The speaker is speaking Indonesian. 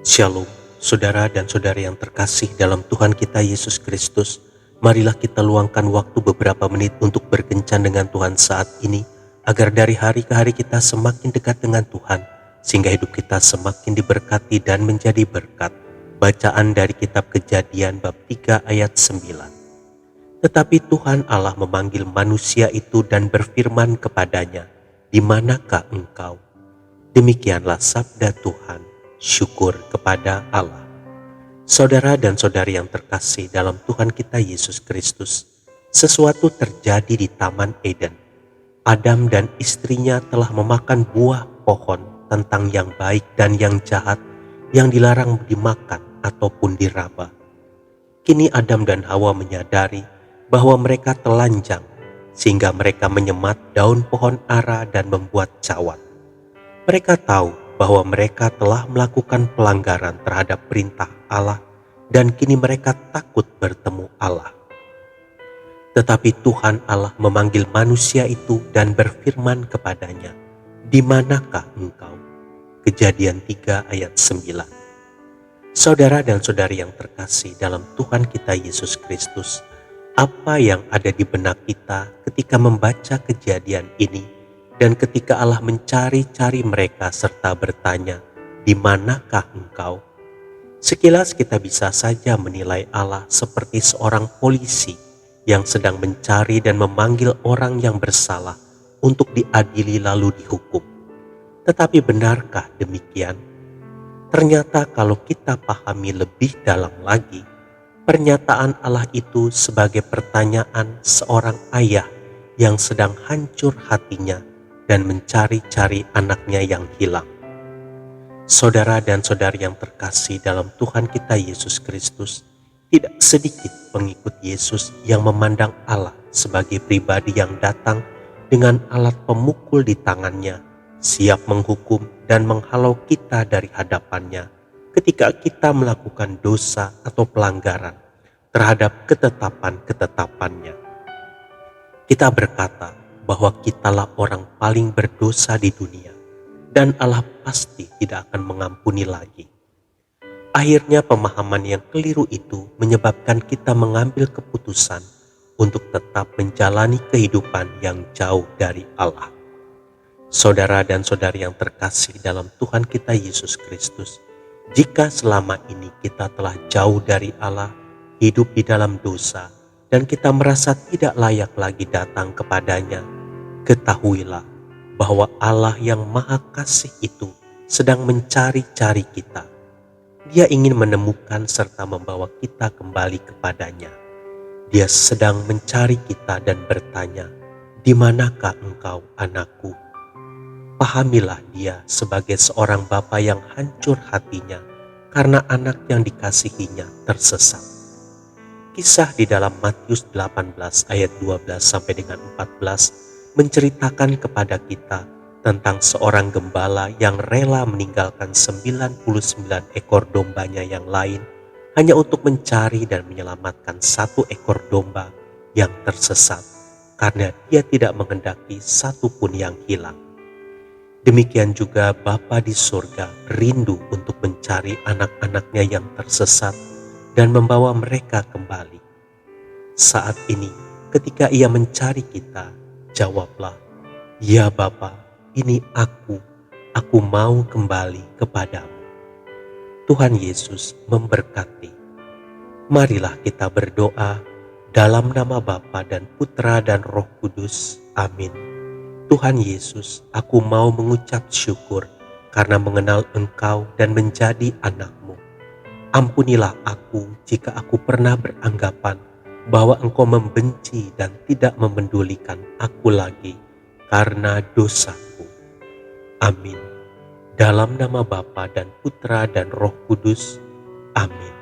Shalom, saudara dan saudari yang terkasih dalam Tuhan kita Yesus Kristus. Marilah kita luangkan waktu beberapa menit untuk berkencan dengan Tuhan saat ini, agar dari hari ke hari kita semakin dekat dengan Tuhan, sehingga hidup kita semakin diberkati dan menjadi berkat. Bacaan dari kitab Kejadian bab 3 ayat 9. Tetapi Tuhan Allah memanggil manusia itu dan berfirman kepadanya, "Di manakah engkau?" Demikianlah sabda Tuhan. Syukur kepada Allah. Saudara dan saudari yang terkasih dalam Tuhan kita Yesus Kristus, sesuatu terjadi di Taman Eden. Adam dan istrinya telah memakan buah pohon tentang yang baik dan yang jahat yang dilarang dimakan ataupun diraba. Kini Adam dan Hawa menyadari bahwa mereka telanjang, sehingga mereka menyemat daun pohon ara dan membuat cawat. Mereka tahu bahwa mereka telah melakukan pelanggaran terhadap perintah Allah dan kini mereka takut bertemu Allah. Tetapi Tuhan Allah memanggil manusia itu dan berfirman kepadanya, "Di manakah engkau?" Kejadian 3 ayat 9. Saudara dan saudari yang terkasih dalam Tuhan kita Yesus Kristus, apa yang ada di benak kita ketika membaca kejadian ini dan ketika Allah mencari-cari mereka serta bertanya, "Di manakah engkau?" Sekilas kita bisa saja menilai Allah seperti seorang polisi yang sedang mencari dan memanggil orang yang bersalah untuk diadili lalu dihukum. Tetapi benarkah demikian? Ternyata kalau kita pahami lebih dalam lagi, pernyataan Allah itu sebagai pertanyaan seorang ayah yang sedang hancur hatinya dan mencari-cari anaknya yang hilang. Saudara dan saudari yang terkasih dalam Tuhan kita Yesus Kristus, tidak sedikit pengikut Yesus yang memandang Allah sebagai pribadi yang datang dengan alat pemukul di tangannya, siap menghukum dan menghalau kita dari hadapannya ketika kita melakukan dosa atau pelanggaran terhadap ketetapan-ketetapannya. Kita berkata bahwa kitalah orang paling berdosa di dunia dan Allah pasti tidak akan mengampuni lagi. Akhirnya pemahaman yang keliru itu menyebabkan kita mengambil keputusan untuk tetap menjalani kehidupan yang jauh dari Allah. Saudara dan saudari yang terkasih dalam Tuhan kita Yesus Kristus, jika selama ini kita telah jauh dari Allah, hidup di dalam dosa, dan kita merasa tidak layak lagi datang kepadanya, ketahuilah bahwa Allah yang Maha Kasih itu sedang mencari-cari kita. Dia ingin menemukan serta membawa kita kembali kepadanya. Dia sedang mencari kita dan bertanya, "Di manakah engkau, anakku?" Pahamilah dia sebagai seorang bapa yang hancur hatinya karena anak yang dikasihinya tersesat. Kisah di dalam Matius 18 ayat 12 sampai dengan 14 menceritakan kepada kita tentang seorang gembala yang rela meninggalkan 99 ekor dombanya yang lain hanya untuk mencari dan menyelamatkan satu ekor domba yang tersesat karena dia tidak menghendaki satu pun yang hilang. Demikian juga Bapa di surga rindu untuk mencari anak-anaknya yang tersesat dan membawa mereka kembali. Saat ini ketika ia mencari kita, jawablah, "Ya Bapa, ini aku mau kembali kepadamu." Tuhan Yesus memberkati. Marilah kita berdoa dalam nama Bapa dan Putra dan Roh Kudus. Amin. Tuhan Yesus, aku mau mengucap syukur karena mengenal Engkau dan menjadi anak-Mu. Ampunilah aku jika aku pernah beranggapan bahwa Engkau membenci dan tidak memedulikan aku lagi karena dosaku. Amin. Dalam nama Bapa dan Putra dan Roh Kudus. Amin.